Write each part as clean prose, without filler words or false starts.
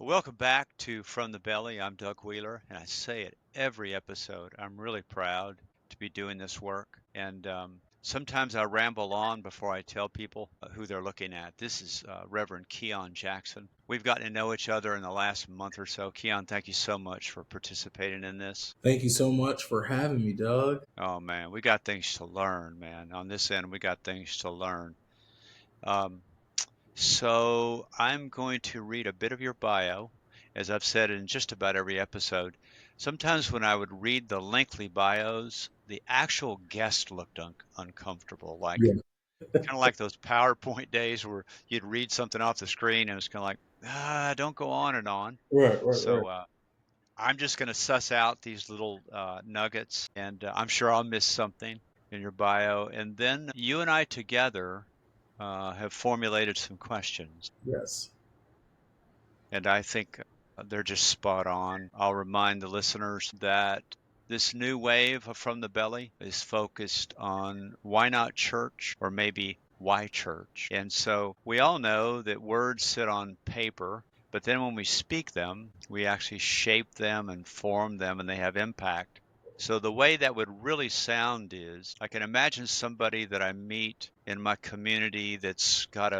Welcome back to From the Belly. I'm Doug Wheeler, and I say it every episode. I'm really proud to be doing this work. And sometimes I ramble on before I tell people who they're looking at. This is Reverend Keion Jackson. We've gotten to know each other in the last month or so. Keion, thank you so much for participating in this. Thank you so much for having me, Doug. Oh, man, we got things to learn, man. On this end, we got things to learn. Um, so I'm going to read a bit of your bio. As I've said in just about every episode, sometimes when I would read the lengthy bios, the actual guest looked uncomfortable, Yeah. kind of like those PowerPoint days where you'd read something off the screen and it's kind of like, don't go on and on. Right. So I'm just going to suss out these little nuggets, and I'm sure I'll miss something in your bio. And then you and I together have formulated some questions. Yes. And I think they're just spot on. I'll remind the listeners that this new wave of From the Belly is focused on why not church, or maybe why church. And so we all know that words sit on paper, but then when we speak them, we actually shape them and form them, and they have impact. So the way that would really sound is I can imagine somebody that I meet in my community that's got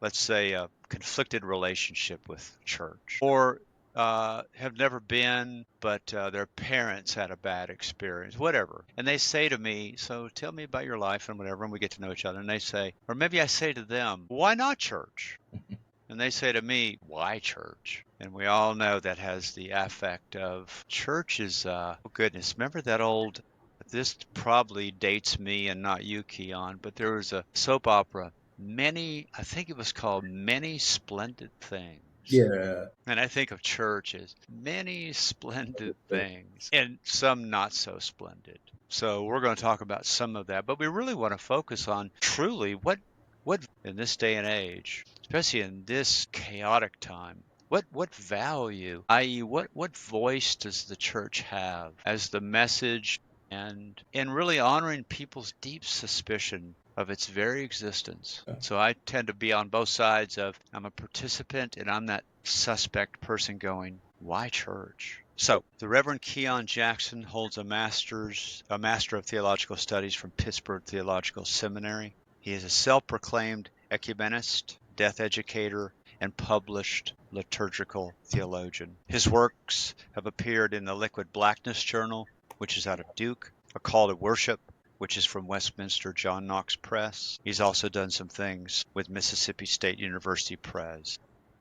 let's say, a conflicted relationship with church, or have never been, but their parents had a bad experience, whatever. And they say to me, so tell me about your life and whatever, and we get to know each other. And they say, or maybe I say to them, why not church? And they say to me, why church? And we all know that has the affect of church is, oh goodness, remember that old, this probably dates me and not you, Keion, but there was a soap opera, I think it was called Many Splendid Things. Yeah. And I think of church as many splendid things and some not so splendid. So we're going to talk about some of that, but we really want to focus on truly what in this day and age, especially in this chaotic time, what value, i.e., what voice does the church have as the message, and in really honoring people's deep suspicion of its very existence. So I tend to be on both sides of, I'm a participant and I'm that suspect person going, why church? So the Reverend Keion Jackson holds a Master of Theological Studies from Pittsburgh Theological Seminary. He is a self-proclaimed ecumenist, death educator, and published liturgical theologian. His works have appeared in the Liquid Blackness Journal, which is out of Duke, A Call to Worship, which is from Westminster John Knox Press. He's also done some things with Mississippi State University Press.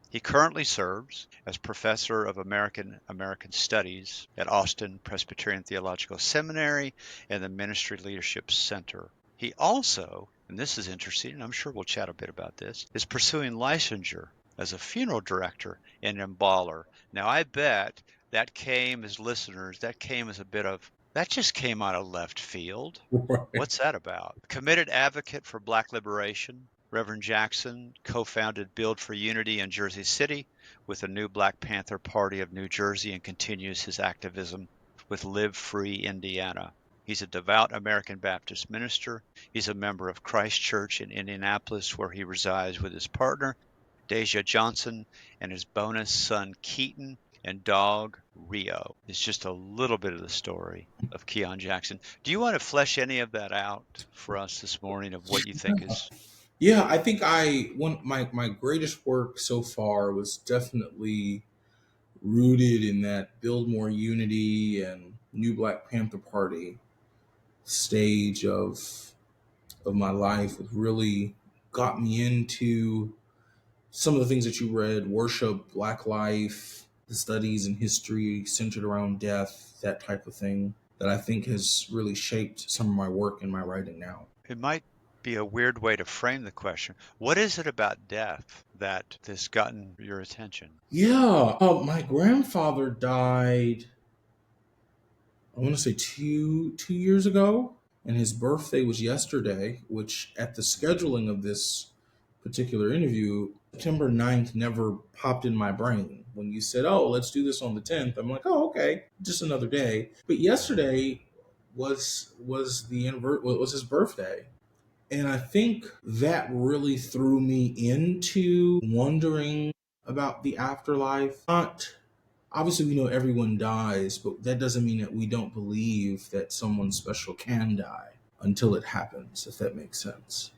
He currently serves as professor of American Studies at Austin Presbyterian Theological Seminary and the Ministry Leadership Center. He also, and this is interesting, and I'm sure we'll chat a bit about this, is pursuing licensure as a funeral director and emballer. Now, I bet that came as listeners, that just came out of left field. Right. What's that about? Committed advocate for Black liberation, Reverend Jackson co-founded Build for Unity in Jersey City with the New Black Panther Party of New Jersey and continues his activism with Live Free Indiana. He's a devout American Baptist minister. He's a member of Christ Church in Indianapolis, where he resides with his partner, Deja Johnson, and his bonus son, Keaton, and dog, Rio. It's just a little bit of the story of Keion Jackson. Do you want to flesh any of that out for us this morning, of what you think is? Yeah, I think my greatest work so far was definitely rooted in that Build More Unity and New Black Panther Party stage of my life. It really got me into some of the things that you read: worship, Black life, the studies in history centered around death, that type of thing, that I think has really shaped some of my work and my writing now. It might be a weird way to frame the question. What is it about death that has gotten your attention? Yeah, my grandfather died, I want to say two years ago, and his birthday was yesterday, which at the scheduling of this particular interview, September 9th never popped in my brain. When you said, oh, let's do this on the 10th, I'm like, oh, okay, just another day. But yesterday was was his birthday. And I think that really threw me into wondering about the afterlife. Not obviously we know everyone dies, but that doesn't mean that we don't believe that someone special can die until it happens, if that makes sense.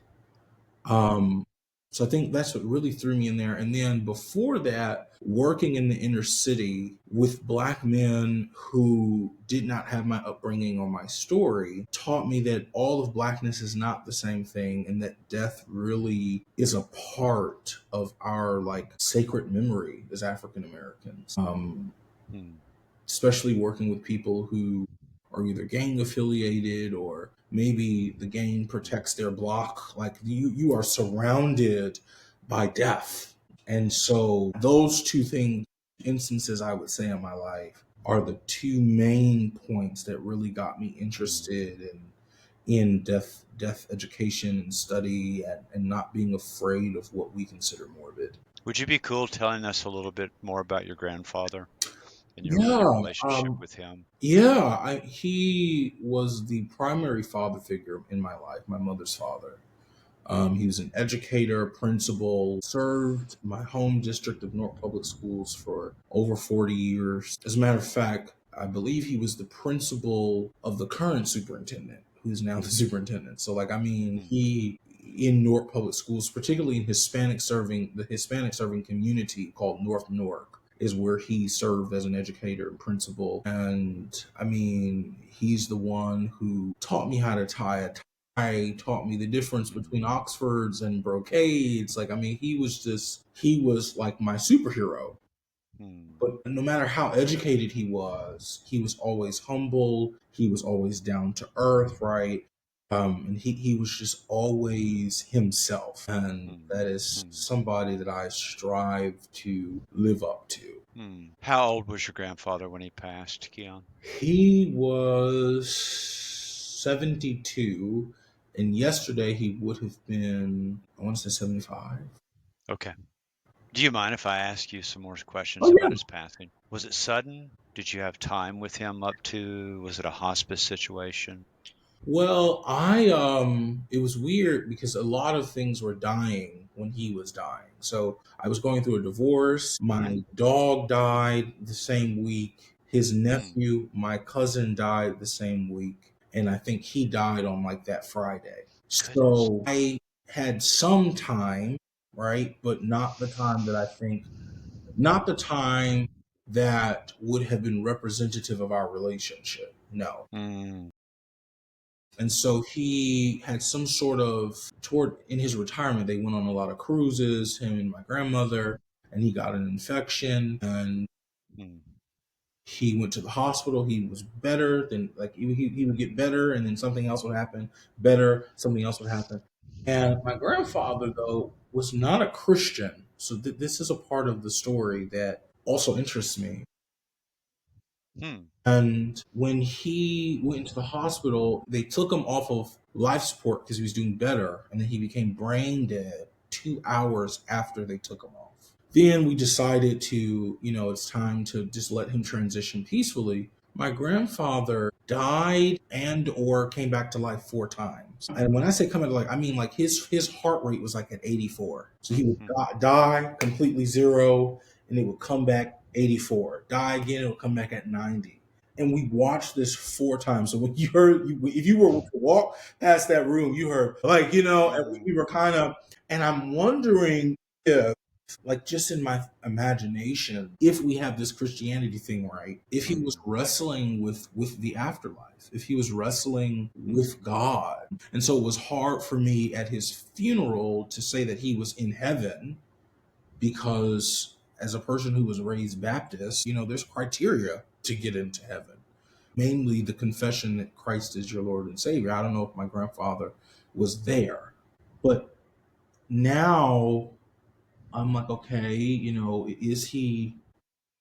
Um, so I think that's what really threw me in there. And then before that, working in the inner city with Black men who did not have my upbringing or my story taught me that all of Blackness is not the same thing, and that death really is a part of our like sacred memory as African Americans. Hmm. Especially working with people who are either gang affiliated or maybe the gang protects their block. Like you are surrounded by death. And so those two things, instances I would say in my life, are the two main points that really got me interested in death education and study, and not being afraid of what we consider morbid. Would you be cool telling us a little bit more about your grandfather and your Yeah, relationship with him? yeah, he was the primary father figure in my life, my mother's father. He was an educator, principal, served my home district of Newark Public Schools for over 40 years. As a matter of fact, I believe he was the principal of the current superintendent, who's now the superintendent. So, like, I mean, Hmm. he in Newark Public Schools, particularly in the Hispanic serving community called North Newark, is where he served as an educator and principal. And I mean, he's the one who taught me how to tie a tie, taught me the difference between Oxfords and brocades. Like, I mean, he was like my superhero. Hmm. But no matter how educated he was always humble. He was always down to earth, right? And he was just always himself. And Hmm. that is Hmm. somebody that I strive to live up to. Hmm. How old was your grandfather when he passed, Keion? He was 72, and yesterday he would have been, I want to say 75. Okay. Do you mind if I ask you some more questions Oh, about yeah. his passing? Was it sudden? Did you have time with him up to? Was it a hospice situation? Well, it was weird because a lot of things were dying when he was dying. So I was going through a divorce. My dog died the same week. His Hmm. nephew, my cousin, died the same week. And I think he died on like that Friday. Goodness. So I had some time, right? But not the time that I think, not the time that would have been representative of our relationship. No. Hmm. And so he had some sort of, toward in his retirement, they went on a lot of cruises, him and my grandmother, and he got an infection and Hmm. he went to the hospital. He was better, then like he would get better, and then something else would happen, better, something else would happen. And my grandfather, though, was not a Christian. So this is a part of the story that also interests me. Hmm. And when he went into the hospital, they took him off of life support because he was doing better. And then he became brain dead 2 hours after they took him off. Then we decided to, it's time to just let him transition peacefully. My grandfather died and or came back to life 4 times. And when I say come back to life, I mean like his heart rate was like at 84. So he would Hmm. die completely zero, and it would come back 84. Die again, it would come back at 90. And we watched this 4 times. So when you heard, if you were to walk past that room, you heard like, and Hmm. we were kind of, and I'm wondering if, like, just in my imagination, if we have this Christianity thing right, if he was Hmm. wrestling with the afterlife, if he was wrestling Hmm. with God. And so it was hard for me at his funeral to say that he was in heaven, because as a person who was raised Baptist, there's criteria to get into heaven, mainly the confession that Christ is your Lord and Savior. I don't know if my grandfather was there, but now I'm like, okay, is he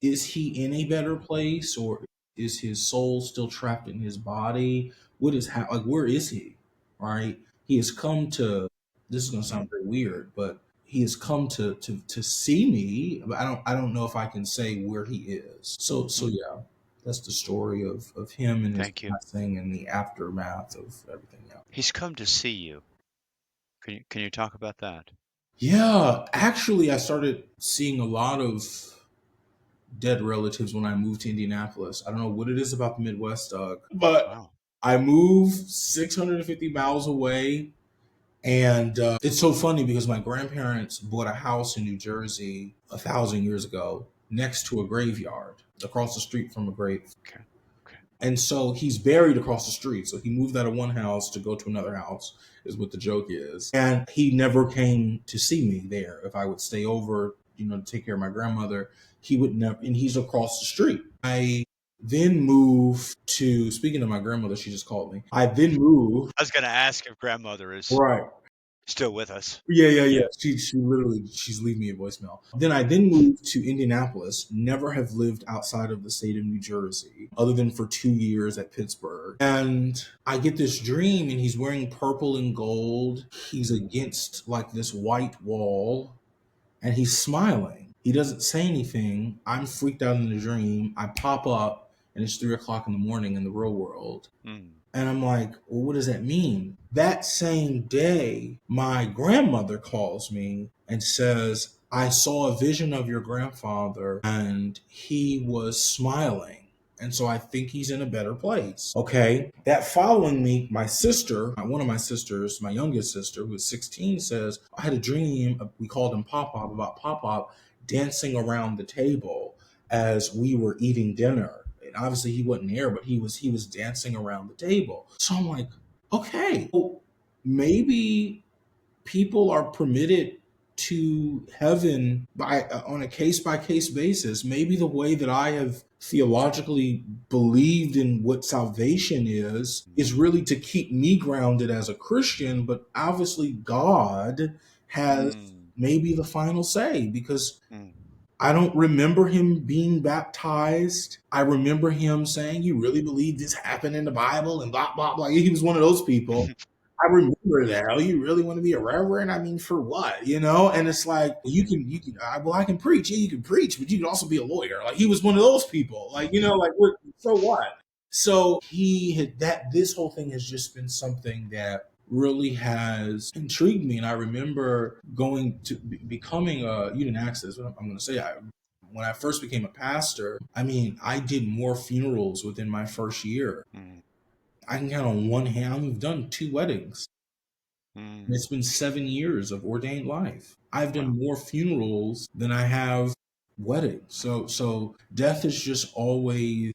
in a better place, or is his soul still trapped in his body? What is like, where is he? Right? He has come to, this is gonna sound very weird, but he has come to see me, but I don't know if I can say where he is. So Hmm. yeah, that's the story of him and his Thank you. passing and the aftermath of everything else. He's come to see you. Can you talk about that? Yeah, actually, I started seeing a lot of dead relatives when I moved to Indianapolis. I don't know what it is about the Midwest, Doug, but Wow. I moved 650 miles away. And it's so funny because my grandparents bought a house in New Jersey 1,000 years ago next to a graveyard across the street from a grave. Okay. Okay. And so he's buried across the street. So he moved out of one house to go to another house, is what the joke is. And he never came to see me there. If I would stay over, to take care of my grandmother, he would never, and he's across the street. I then moved to, speaking of my grandmother, she just called me. I then moved, I was going to ask if grandmother is right. still with us. Yeah, yeah, Yeah. yeah. She literally she's leaving me a voicemail. Then I then moved to Indianapolis. Never have lived outside of the state of New Jersey, other than for 2 years at Pittsburgh. And I get this dream, and he's wearing purple and gold. He's against like this white wall, and he's smiling. He doesn't say anything. I'm freaked out in the dream. I pop up, and it's 3 o'clock in the morning in the real world. Mm. And I'm like, well, what does that mean? That same day, my grandmother calls me and says, I saw a vision of your grandfather and he was smiling. And so I think he's in a better place. Okay. That following week, my sister, one of my sisters, my youngest sister, who is 16, says, I had a dream. We called him Pop Pop, about Pop Pop dancing around the table as we were eating dinner. Obviously he wasn't there, but he was dancing around the table. So I'm like, okay, well, maybe people are permitted to heaven by on a case by case basis. Maybe the way that I have theologically believed in what salvation is really to keep me grounded as a Christian, but obviously God has Mm. maybe the final say, because Mm. I don't remember him being baptized. I remember him saying, you really believe this happened in the Bible and blah, blah, blah. He was one of those people. I remember that. Oh, you really want to be a reverend? I mean, for what? And it's like, I can preach. Yeah, you can preach, but you can also be a lawyer. Like, he was one of those people. So what? So this whole thing has just been something that really has intrigued me. And I remember going to becoming you didn't ask this, but I'm going to say, when I first became a pastor, I mean, I did more funerals within my first year. Mm. I can count on one hand. We've done 2 weddings. And Mm. it's been 7 years of ordained life. I've Wow. done more funerals than I have weddings. So death is just always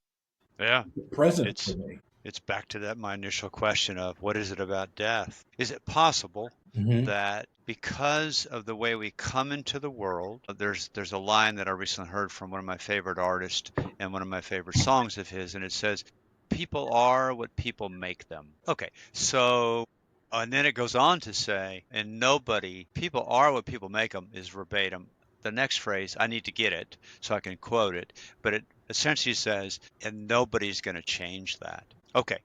Yeah. present for It's me. it's back to that my initial question of what is it about death? Is it possible Mm-hmm. that because of the way we come into the world, there's a line that I recently heard from one of my favorite artists and one of my favorite songs of his, and it says, "People are what people make them." Okay, so and then it goes on to say, and people are what people make them is verbatim. The next phrase, I need to get it so I can quote it, but it essentially says, and nobody's going to change that. Okay.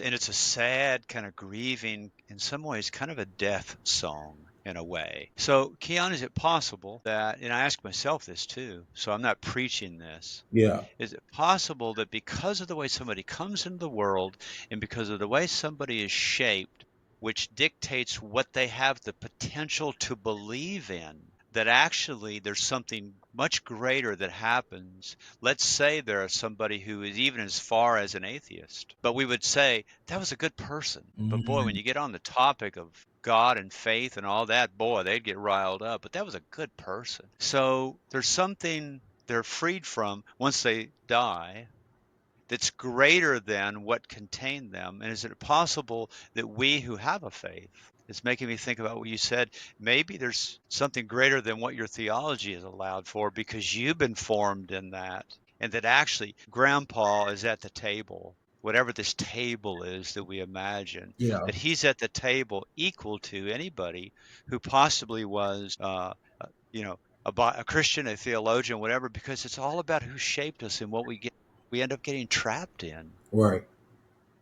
And it's a sad kind of grieving, in some ways, kind of a death song in a way. So, Keion, is it possible that, and I ask myself this too, so I'm not preaching this, Yeah. is it possible that because of the way somebody comes into the world and because of the way somebody is shaped, which dictates what they have the potential to believe in, that actually there's something much greater that happens? Let's say there is somebody who is even as far as an atheist, but we would say that was a good person. But boy, when Mm-hmm. you get on the topic of God and faith and all that, boy, they'd get riled up. But that was a good person. So there's something they're freed from once they die that's greater than what contained them? And is it possible that we who have a faith, it's making me think about what you said, maybe there's something greater than what your theology is allowed for because you've been formed in that, and that actually grandpa is at the table, whatever this table is that we imagine, Yeah. that he's at the table equal to anybody who possibly was, you know, a Christian, a theologian, whatever, because it's all about who shaped us and what we end up getting trapped in. Right.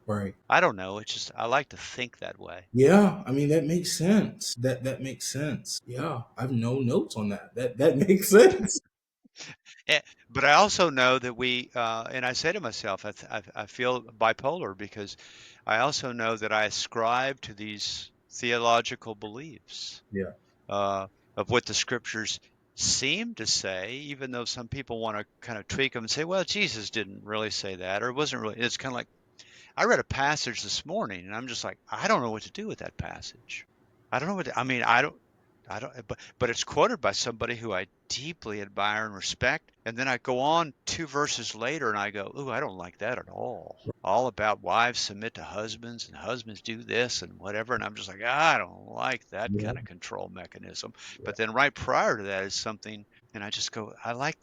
Right. I don't know. It's just I like to think that way. Yeah, I mean that makes sense. That makes sense. Yeah, I have no notes on that. That makes sense. Eh, but I also know that and I say to myself, I feel bipolar because I also know that I ascribe to these theological beliefs. Yeah. Uh, of what the scriptures seem to say, even though some people want to kind of tweak them and say, well, Jesus didn't really say that, or it wasn't really. It's kind of like, I read a passage this morning and I'm just like, I don't know what to do with that passage. I don't know I mean, I don't, but it's quoted by somebody who I deeply admire and respect. And then I go on 2 verses later and I go, ooh, I don't like that at all. All about wives submit to husbands and husbands do this and whatever. And I'm just like, I don't like that Yeah. kind of control mechanism. But then right prior to that is something, and I just go,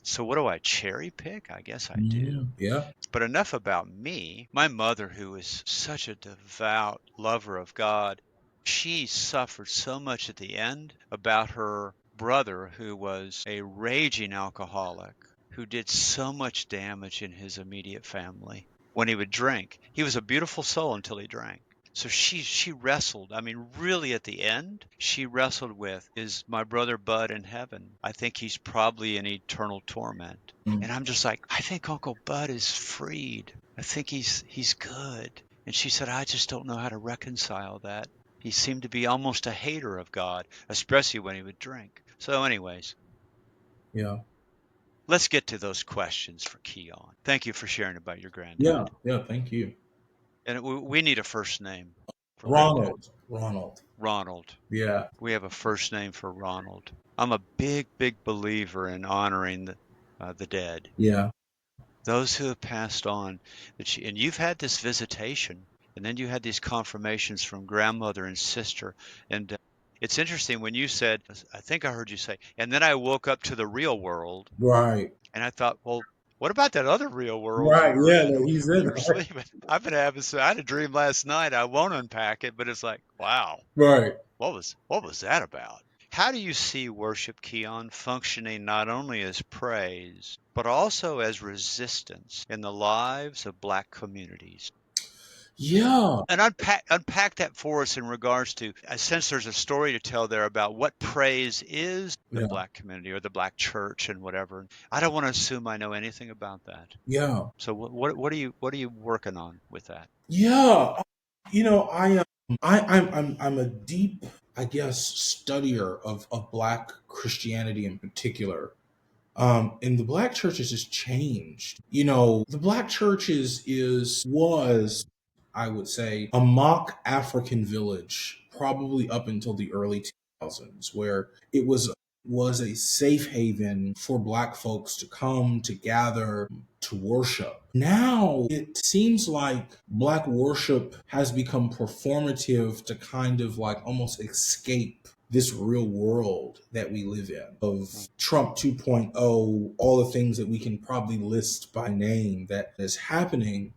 so what do I cherry pick? I guess I do. Yeah. But enough about me. My mother, who is such a devout lover of God, she suffered so much at the end about her brother, who was a raging alcoholic, who did so much damage in his immediate family when he would drink. He was a beautiful soul until he drank. So she wrestled. I mean, really at the end, she wrestled with, is my brother Bud in heaven? I think he's probably in eternal torment. And I'm just like, I think Uncle Bud is freed. I think he's good. And she said, I just don't know how to reconcile that. He seemed to be almost a hater of God, especially when he would drink. So anyways, Yeah. let's get to those questions for Keion. Thank you for sharing about your Yeah. granddad. Yeah. Thank you. And we need a first name for granddad. Ronald. Ronald. Yeah. We have a first name for Ronald. I'm a big believer in honoring the dead. Yeah. Those who have passed on, and you've had this visitation, and then you had these confirmations from grandmother and sister. And it's interesting when you said, I think I heard you say, and then I woke up to the real world. Right. And I thought, well, what about that other real world Right. you were Yeah. in No, he's when in. you were sleeping? I had a dream last night. I won't unpack it, but it's like, wow, Right. what was that about? How do you see worship, Keion, functioning not only as praise, but also as resistance in the lives of Black communities? Yeah. And unpack that for us in regards to, since there's a story to tell there about what praise is the Yeah. Black community or the Black church and whatever. I don't want to assume I know anything about that. Yeah. So what are you working on with that? Yeah. I'm a deep, I guess, studier of Black Christianity in particular. And the Black churches has changed. The Black church was, I would say, a mock African village, probably up until the early 2000s, where it was a safe haven for Black folks to come to gather to worship. Now it seems like Black worship has become performative to kind of like almost escape this real world that we live in of Trump 2.0, all the things that we can probably list by name that is happening.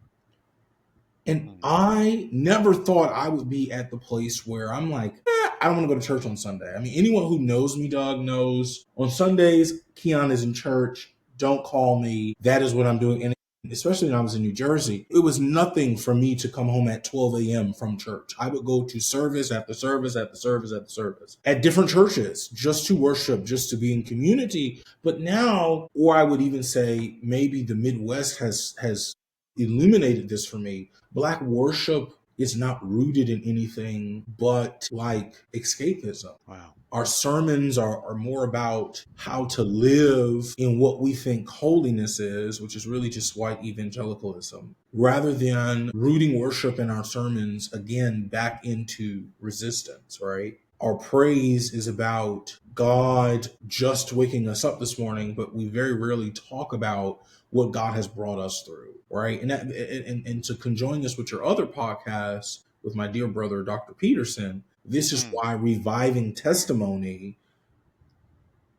And I never thought I would be at the place where I'm like, I don't want to go to church on Sunday. I mean, anyone who knows me, Doug, knows on Sundays, Keion is in church. Don't call me. That is what I'm doing. And especially when I was in New Jersey, it was nothing for me to come home at 12 a.m. from church. I would go to service after service after service after service at different churches just to worship, just to be in community. But now, or I would even say maybe the Midwest has illuminated this for me. Black worship is not rooted in anything but like escapism. Wow. Our sermons are more about how to live in what we think holiness is, which is really just white evangelicalism, rather than rooting worship in our sermons, again, back into resistance, right? Our praise is about God just waking us up this morning, but we very rarely talk about what God has brought us through, right? And to conjoin this with your other podcast with my dear brother, Dr. Peterson, this is why reviving testimony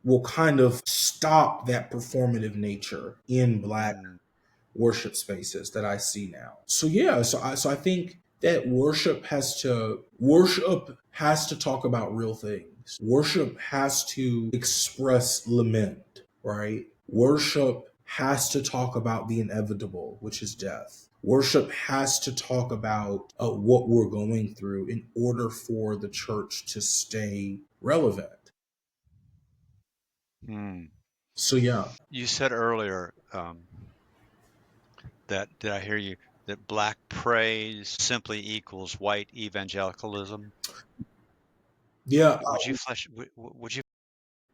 will kind of stop that performative nature in Black worship spaces that I see now. So yeah, so I think that worship has to talk about real things. Worship has to express lament, right? Worship has to talk about the inevitable, which is death. Worship has to talk about what we're going through in order for the church to stay relevant. So yeah. You said earlier that, did I hear you, that Black praise simply equals white evangelicalism? Yeah. Would you flesh? Would you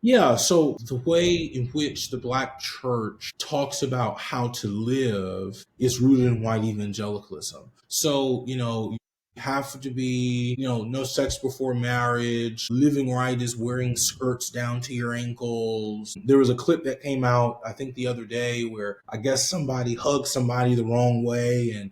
Yeah, so the way in which the Black church talks about how to live is rooted in white evangelicalism. So, you have to be, no sex before marriage. Living right is wearing skirts down to your ankles. There was a clip that came out, I think, the other day where I guess somebody hugged somebody the wrong way, and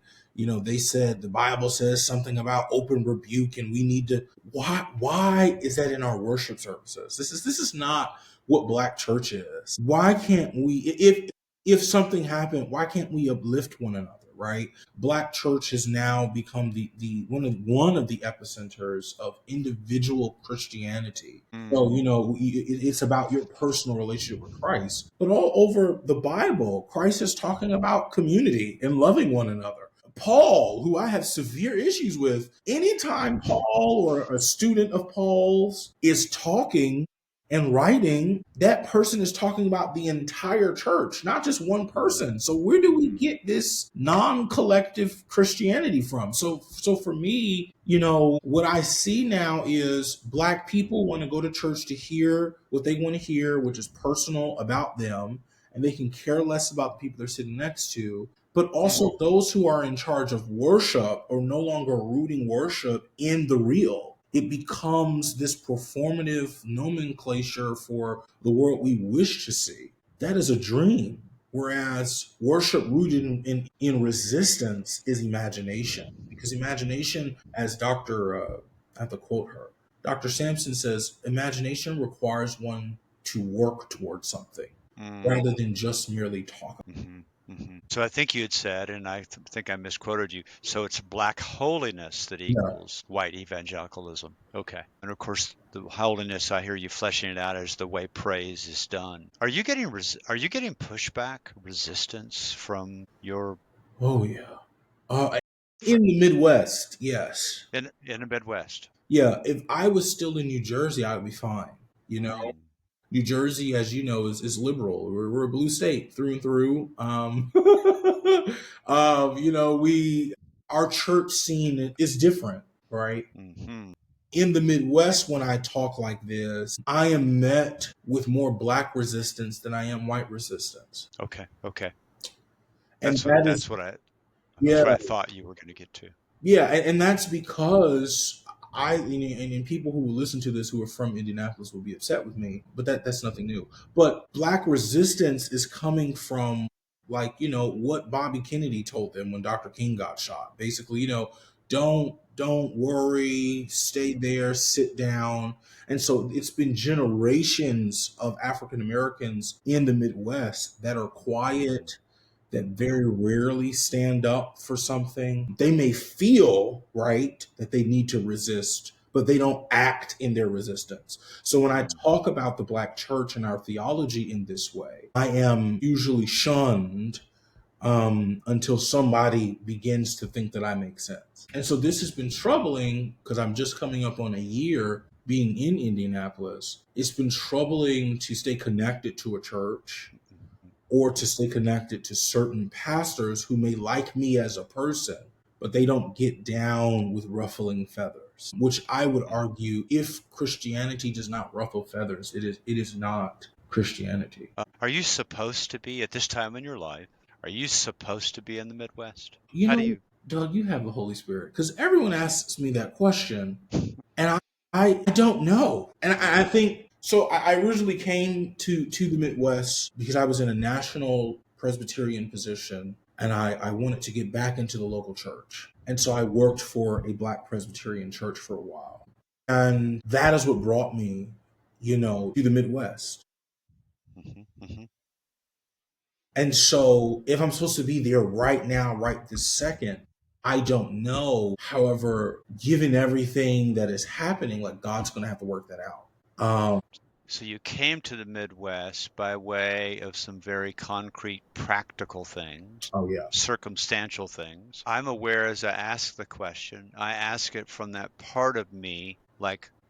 they said the Bible says something about open rebuke, and we need to. Why is that in our worship services? This is not what Black church is. Why can't we, if something happened, why can't we uplift one another? Right? Black church has now become the one of the epicenters of individual Christianity. So, it's about your personal relationship with Christ. But all over the Bible, Christ is talking about community and loving one another. Paul, who I have severe issues with, anytime Paul or a student of Paul's is talking and writing, that person is talking about the entire church, not just one person. So where do we get this non-collective Christianity from? So for me, what I see now is Black people want to go to church to hear what they want to hear, which is personal about them, and they can care less about the people they're sitting next to. But also those who are in charge of worship are no longer rooting worship in the real. It becomes this performative nomenclature for the world we wish to see. That is a dream. Whereas worship rooted in resistance is imagination. Because imagination, as I have to quote her, Dr. Sampson says, imagination requires one to work towards something rather than just merely talk. So I think you had said, and I think I misquoted you, so it's Black holiness that equals white evangelicalism. Okay. And of course, the holiness, I hear you fleshing it out as the way praise is done. Are you getting pushback, resistance from your... Oh, yeah. In the Midwest, yes. In the Midwest? Yeah, if I was still in New Jersey, I would be fine. New Jersey, as you know, is liberal. We're a blue state through and through. Our church scene is different, right? In the Midwest, when I talk like this, I am met with more Black resistance than I am white resistance. Okay. And that's what I thought you were going to get to. Yeah, and that's because and people who will listen to this who are from Indianapolis will be upset with me, but that's nothing new. But Black resistance is coming from what Bobby Kennedy told them when Dr. King got shot. Basically, don't worry, stay there, sit down. And so it's been generations of African Americans in the Midwest that are quiet, that very rarely stand up for something. They may feel, right, that they need to resist, but they don't act in their resistance. So when I talk about the Black church and our theology in this way, I am usually shunned until somebody begins to think that I make sense. And so this has been troubling because I'm just coming up on a year being in Indianapolis. It's been troubling to stay connected to a church or to stay connected to certain pastors who may like me as a person, but they don't get down with ruffling feathers, which I would argue, if Christianity does not ruffle feathers, it is not Christianity. Are you supposed to be, at this time in your life, are you supposed to be in the Midwest? Doug, you have the Holy Spirit, because everyone asks me that question, and I don't know. And I think, so I originally came to the Midwest because I was in a national Presbyterian position, and I wanted to get back into the local church. And so I worked for a Black Presbyterian church for a while. And that is what brought me, to the Midwest. And so if I'm supposed to be there right now, right this second, I don't know. However, given everything that is happening, God's going to have to work that out. So you came to the Midwest by way of some very concrete, practical things. Oh, yeah. Circumstantial things. I'm aware as I ask the question, I ask it from that part of me,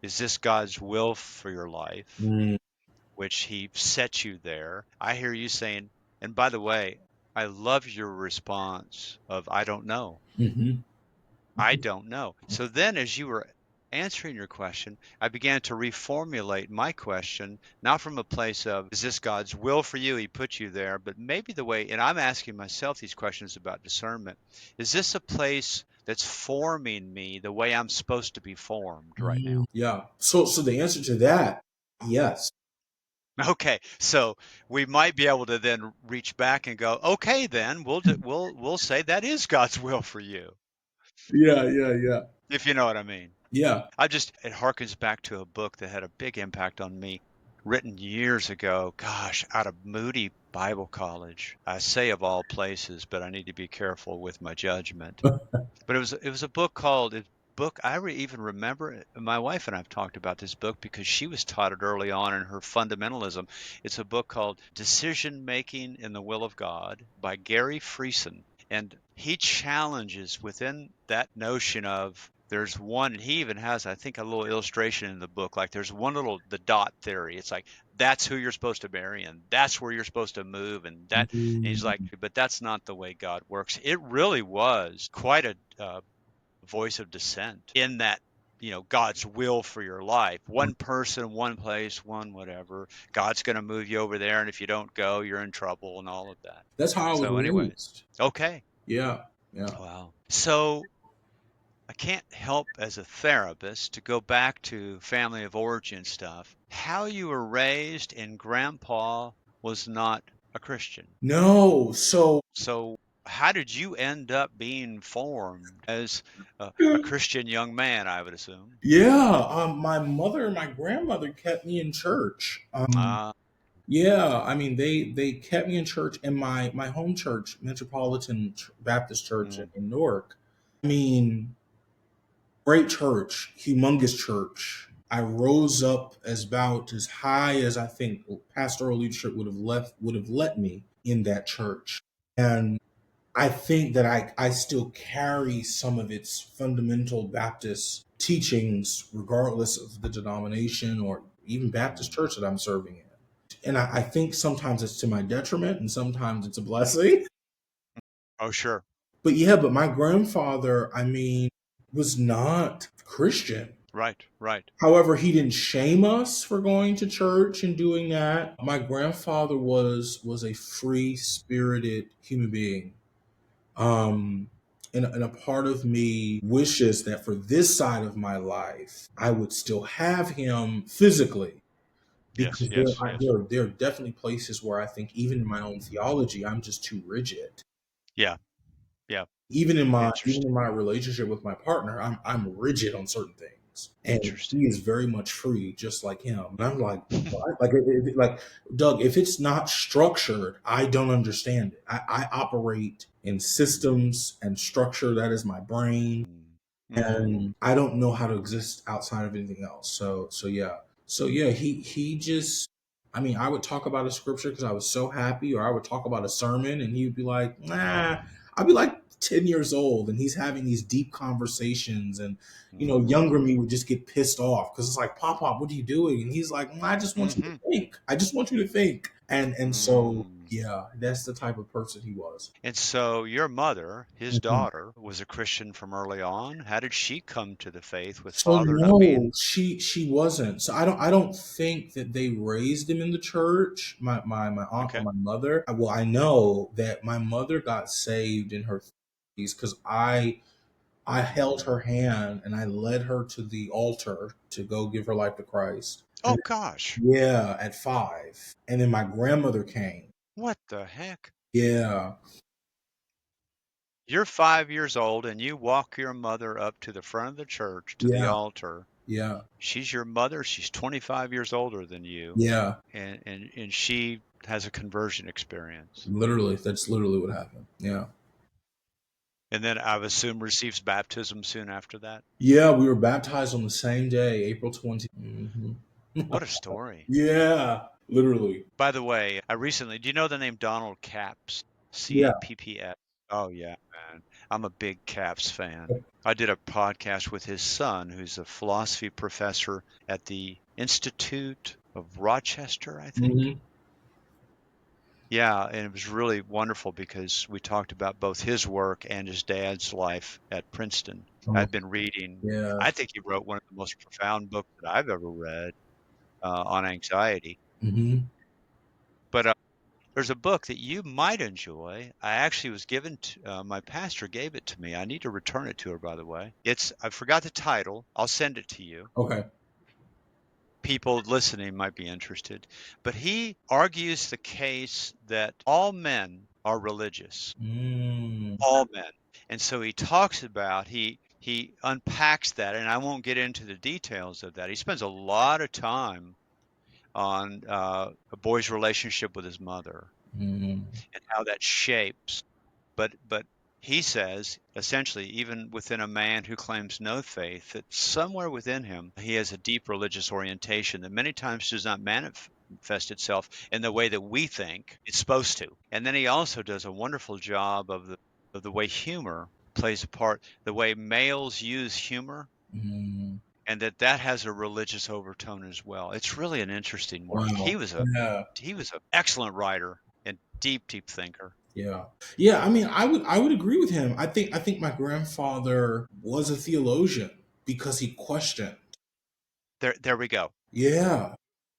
is this God's will for your life? Which he set you there. I hear you saying, and by the way, I love your response of, I don't know. I don't know. So then as you were answering your question, I began to reformulate my question, not from a place of, is this God's will for you? He put you there, but maybe the way, and I'm asking myself these questions about discernment, is this a place that's forming me the way I'm supposed to be formed right now? Yeah. So the answer to that, yes. Okay, so we might be able to then reach back and go, okay, then we'll say that is God's will for you, Yeah, yeah, yeah. if you know what I mean. Yeah. It harkens back to a book that had a big impact on me, written years ago, gosh, out of Moody Bible College. I say of all places, but I need to be careful with my judgment. But it was a book called even remember it. My wife and I have talked about this book because she was taught it early on in her fundamentalism. It's a book called Decision Making in the Will of God by Gary Friesen. And he challenges within that notion of there's one, and he even has, I think, a little illustration in the book. Like there's the dot theory. It's like that's who you're supposed to marry, and that's where you're supposed to move, and he's like, but that's not the way God works. It really was quite a voice of dissent in that, God's will for your life. One person, one place, one whatever. God's going to move you over there, and if you don't go, you're in trouble and all of that. That's how I was So, anyways, raised. okay. Yeah. Yeah. Wow. So, I can't help as a therapist to go back to family of origin stuff. How you were raised, and grandpa was not a Christian. No. So So, how did you end up being formed as a Christian young man, I would assume? yeah, my mother and my grandmother kept me in church. Uh, Yeah, I mean they kept me in church in my home church, Metropolitan Baptist Church mm, in Newark. I mean, great church, humongous church. I rose up as high as I think pastoral leadership would have let me in that church. And I think that I still carry some of its fundamental Baptist teachings, regardless of the denomination or even Baptist mm. church that I'm serving in. And I think sometimes it's to my detriment and sometimes it's a blessing. Oh, sure. But my grandfather, I mean, was not Christian. Right, right. However, he didn't shame us for going to church and doing that. My grandfather was a free spirited human being. Um, and a part of me wishes that for this side of my life, I would still have him physically, Yes, because yes, yes. there are definitely places where I think even in my own theology, I'm just too rigid. Yeah, yeah. Even in Interesting. my relationship with my partner, I'm rigid on certain things, and he Interesting. is very much free, just like him. And I'm like, what? Like Doug, if it's not structured, I don't understand it. I operate in systems and structure. That is my brain, Mm-hmm. and I don't know how to exist outside of anything else. So yeah, he just. I mean, I would talk about a scripture because I was so happy, or I would talk about a sermon, and he would be like, "Nah." I'd be like 10 years old, and he's having these deep conversations, and younger me would just get pissed off because it's like, "Pop, what are you doing?" And he's like, "I just want you to Mm-hmm. think. I just want you to think." And so Mm. yeah, that's the type of person he was. And so your mother, his Mhm. daughter, was a Christian from early on. How did she come to the faith with So father not no, being? she wasn't. So I don't think that they raised him in the church. My aunt or Okay. my mother. Well, I know that my mother got saved in her 30s because I held Mm. her hand and I led her to the altar to go give her life to Christ. Oh, And gosh. yeah, at 5, and then my grandmother came. What the heck? Yeah, You're 5 years old and you walk your mother up to the front of the church to the yeah, altar. yeah, She's your mother. She's 25 years older than you, yeah. and she has a conversion experience. Literally, that's literally what happened. Yeah. And then I would assume receives baptism soon after that. Yeah, we were baptized on the same day, April 20th. Hmm. What a story. Yeah, literally. By the way, do you know the name Donald Capps? Yeah. Capps. Oh, yeah, man. I'm a big Capps fan. I did a podcast with his son, who's a philosophy professor at the Institute of Rochester, I think. Hmm. Yeah, and it was really wonderful because we talked about both his work and his dad's life at Princeton. Oh, I've been reading, yeah. I think he wrote one of the most profound books that I've ever read on anxiety. Mm-hmm. But there's a book that you might enjoy. I actually was given to, my pastor gave it to me. I need to return it to her, by the way. I forgot the title. I'll send it to you. Okay. People listening might be interested. But he argues the case that all men are religious, Mm. all men. And so he talks about, he unpacks that, and I won't get into the details of that. He spends a lot of time on a boy's relationship with his mother Mm. and how that shapes. But he says essentially, even within a man who claims no faith, that somewhere within him he has a deep religious orientation that many times does not manifest itself in the way that we think it's supposed to. And then he also does a wonderful job of the way humor plays a part, the way males use humor, Mm. and that has a religious overtone as well. It's really an interesting work. Wow. Yeah. He was an excellent writer and deep thinker. Yeah. Yeah. I mean, I would agree with him. I think my grandfather was a theologian because he questioned. There we go. Yeah.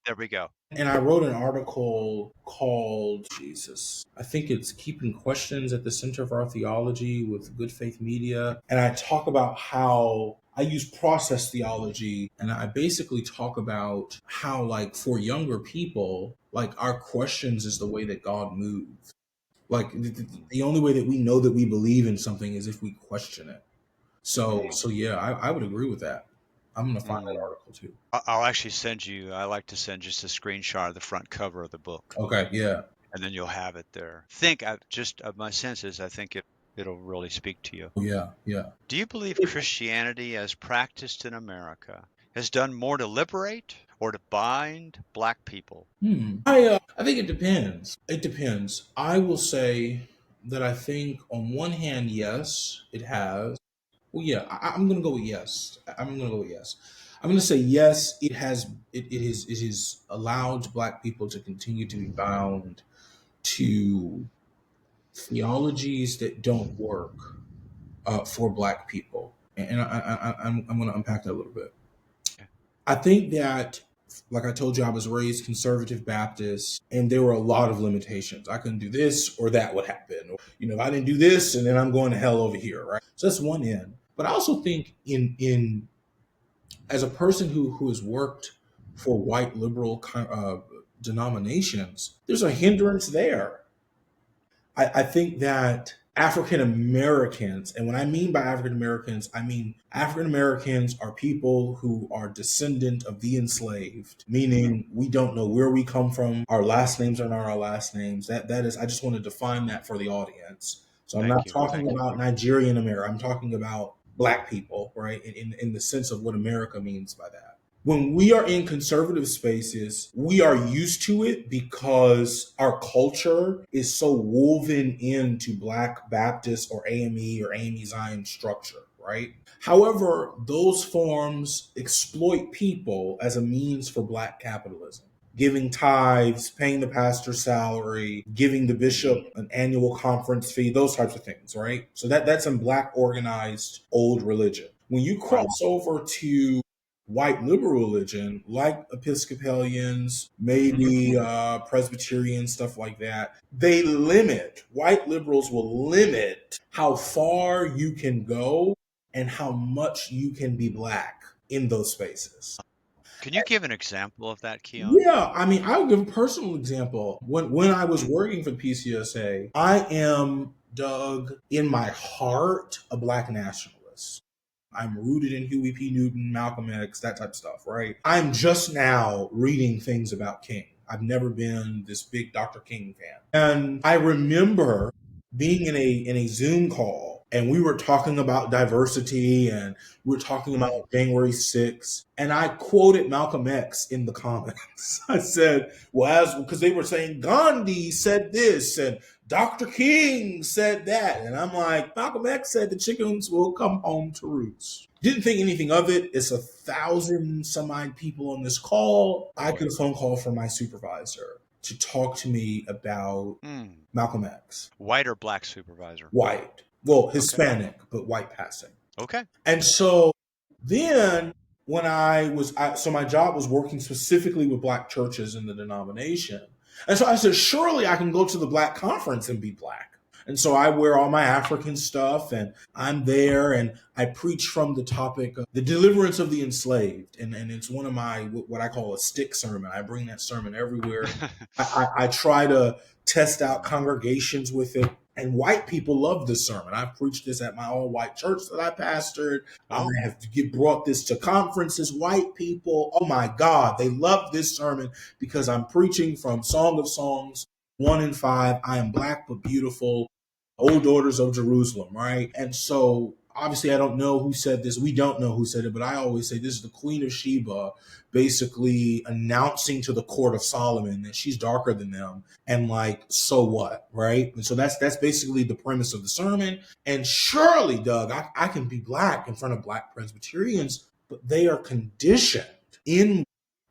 There we go. And I wrote an article called Jesus. I think it's Keeping Questions at the Center of Our Theology with Good Faith Media. And I talk about how I use process theology, and I basically talk about how, like, for younger people, like, our questions is the way that God moves. Like, the only way that we know that we believe in something is if we question it. So yeah, I would agree with that. I'm gonna find that Mm. article too. I'll actually send you. I like to send just a screenshot of the front cover of the book, Okay, yeah, and then you'll have it there. Just of my senses, I think it'll really speak to you. yeah, yeah. Do you believe Christianity, as practiced in America, has done more to liberate or to bind Black people? I think it depends. It depends. I will say that I think on one hand, yes, it has. Well, yeah, I'm gonna go with yes. I'm gonna go with yes. I'm gonna say yes. It has. It has allowed Black people to continue to be bound to theologies that don't work for Black people, and I'm going to unpack that a little bit. Yeah. I think that, like I told you, I was raised conservative Baptist, and there were a lot of limitations. I couldn't do this, or that would happen. Or, if I didn't do this, and then I'm going to hell over here, right? So that's one end. But I also think, in as a person who has worked for white liberal denominations, there's a hindrance there. I think that African Americans, and when I mean by African Americans, I mean African Americans are people who are descendant of the enslaved, meaning we don't know where we come from. Our last names are not our last names. That is, I just want to define that for the audience. So I'm Thank not you. talking about Nigerian America. I'm talking about Black people, right? In the sense of what America means by that. When we are in conservative spaces, we are used to it because our culture is so woven into Black Baptist or AME Zion structure, right? However, those forms exploit people as a means for Black capitalism. Giving tithes, paying the pastor's salary, giving the bishop an annual conference fee, those types of things, right? So that's in Black organized old religion. When you cross over to white liberal religion, like Episcopalians, maybe Presbyterian, stuff like that, white liberals will limit how far you can go and how much you can be Black in those spaces. Can you give an example of that, Keion? Yeah, I mean, I'll give a personal example. When I was working for PCSA, I am, Doug, in my heart, a Black nationalist. I'm rooted in Huey P. Newton, Malcolm X, that type of stuff, right? I'm just now reading things about King. I've never been this big Dr. King fan. And I remember being in a Zoom call, and we were talking about diversity, and we were talking about January 6th, and I quoted Malcolm X in the comments. I said, well, because they were saying Gandhi said this, and Dr. King said that. And I'm like, Malcolm X said the chickens will come home to roost. Didn't think anything of it. It's 1,000 some odd people on this call. I get a phone call from my supervisor to talk to me about Malcolm X. White or black supervisor? White. Well, Hispanic, but white passing. Okay. And so then when so my job was working specifically with black churches in the denomination. And so I said, surely I can go to the black conference and be black. And so I wear all my African stuff and I'm there and I preach from the topic of the deliverance of the enslaved. And it's one of my, what I call a stick sermon. I bring that sermon everywhere. I try to test out congregations with it. And white people love this sermon. I've preached this at my all-white church that I pastored. I have brought this to conferences. White people, oh my God, they love this sermon because I'm preaching from Song of Songs 1 and 5. I am black but beautiful, O daughters of Jerusalem, right? And so obviously I don't know who said this. We don't know who said it, but I always say this is the Queen of Sheba basically announcing to the court of Solomon that she's darker than them. And like, so what, right? And so that's basically the premise of the sermon. And surely, Doug, I can be black in front of black Presbyterians, but they are conditioned in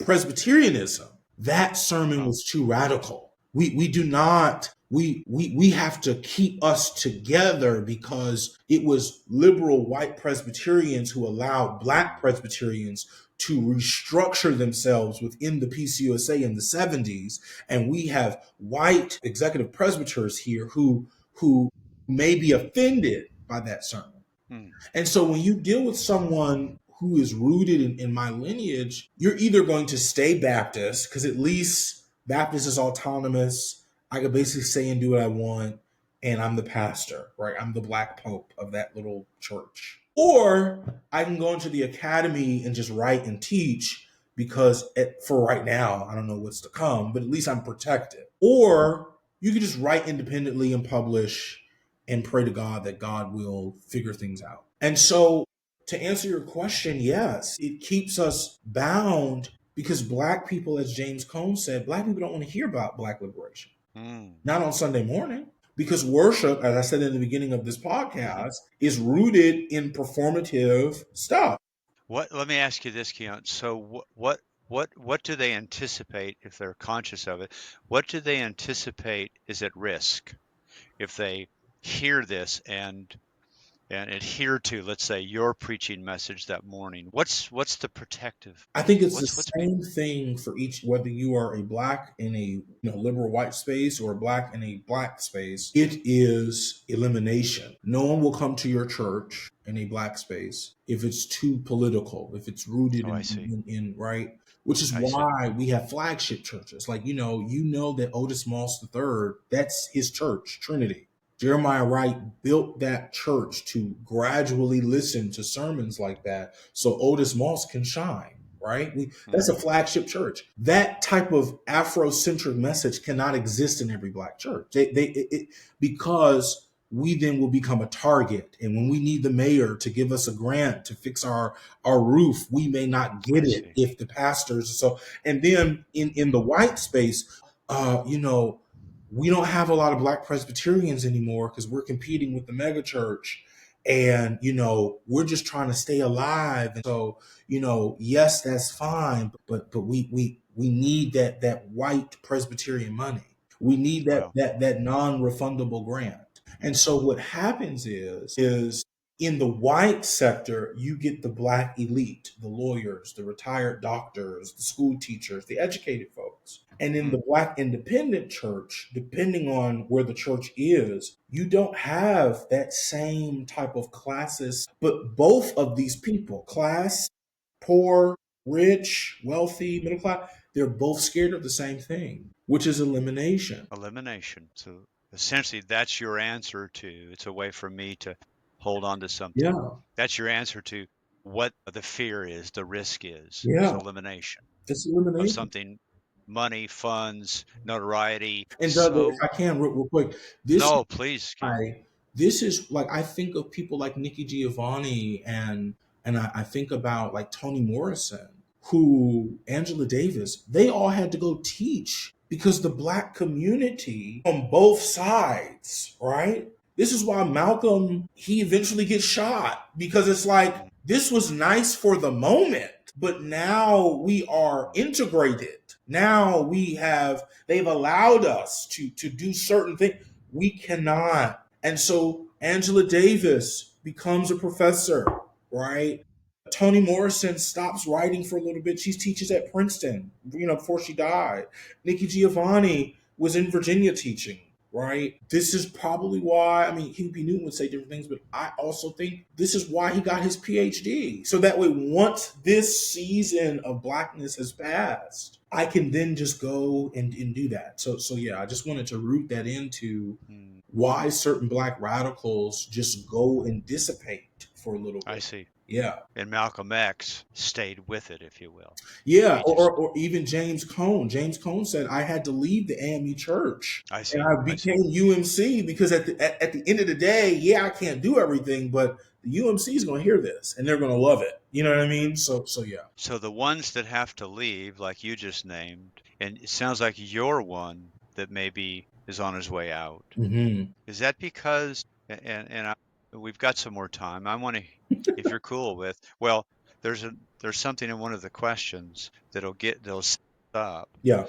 Presbyterianism. That sermon was too radical. We do not... We have to keep us together because it was liberal white Presbyterians who allowed black Presbyterians to restructure themselves within the PCUSA in the 70s. And we have white executive presbyters here who may be offended by that sermon. And so when you deal with someone who is rooted in my lineage, you're either going to stay Baptist, because at least Baptist is autonomous. I could basically say and do what I want, and I'm the pastor, right? I'm the black pope of that little church. Or I can go into the academy and just write and teach because for right now, I don't know what's to come, but at least I'm protected. Or you can just write independently and publish and pray to God that God will figure things out. And so to answer your question, yes, it keeps us bound because black people, as James Cone said, black people don't want to hear about black liberation. Not on Sunday morning, because worship, as I said in the beginning of this podcast, is rooted in performative stuff. Let me ask you this, Keion. So what do they anticipate if they're conscious of it? What do they anticipate is at risk if they hear this and adhere to, let's say, your preaching message that morning? What's the protective? I think it's the same thing for each, whether you are a black in a liberal white space or a black in a black space. It is elimination. No one will come to your church in a black space if it's too political, if it's rooted in right. Which is why we have flagship churches. Like, you know that Otis Moss III, that's his church, Trinity. Jeremiah Wright built that church to gradually listen to sermons like that so Otis Moss can shine, right? That's a flagship church. That type of Afrocentric message cannot exist in every black church. Because we then will become a target. And when we need the mayor to give us a grant to fix our roof, we may not get it if the pastors. So, and then in the white space, we don't have a lot of black Presbyterians anymore because we're competing with the megachurch, and we're just trying to stay alive. And so yes, that's fine, but we need that white Presbyterian money. We need that non-refundable grant. And so what happens is in the white sector, you get the black elite, the lawyers, the retired doctors, the school teachers, the educated folks. And in the black independent church, depending on where the church is, you don't have that same type of classes. But both of these people, class, poor, rich, wealthy, middle class, they're both scared of the same thing, which is elimination. Elimination. So essentially, that's your answer to, it's a way for me to hold on to something. Yeah. That's your answer to what the fear is, the risk is. Yeah. It's elimination. It's elimination. Of something, money, funds, notoriety. And Doug, if I can, real quick. Please. This is like, I think of people like Nikki Giovanni and I think about like Toni Morrison, Angela Davis, they all had to go teach because the black community on both sides, right? This is why Malcolm, he eventually gets shot, because it's like, this was nice for the moment, but now we are integrated. Now they've allowed us to do certain things. We cannot. And so Angela Davis becomes a professor, right? Toni Morrison stops writing for a little bit. She teaches at Princeton, before she died. Nikki Giovanni was in Virginia teaching, right? This is probably why, Huey P. Newton would say different things, but I also think this is why he got his PhD. So that way, once this season of Blackness has passed, I can then just go and do that. So yeah, I just wanted to root that into why certain Black radicals just go and dissipate for a little bit. I see. Yeah. And Malcolm X stayed with it, if you will. Yeah, or even James Cone. James Cone said, I had to leave the AME church. I see. And I became UMC because at the end of the day, yeah, I can't do everything, but the UMC is going to hear this and they're going to love it. You know what I mean? So yeah. So the ones that have to leave, like you just named, and it sounds like you're one that maybe is on his way out. Mm-hmm. Is that because, we've got some more time. I want to, if you're cool with, well, there's something in one of the questions that'll set up. Yeah.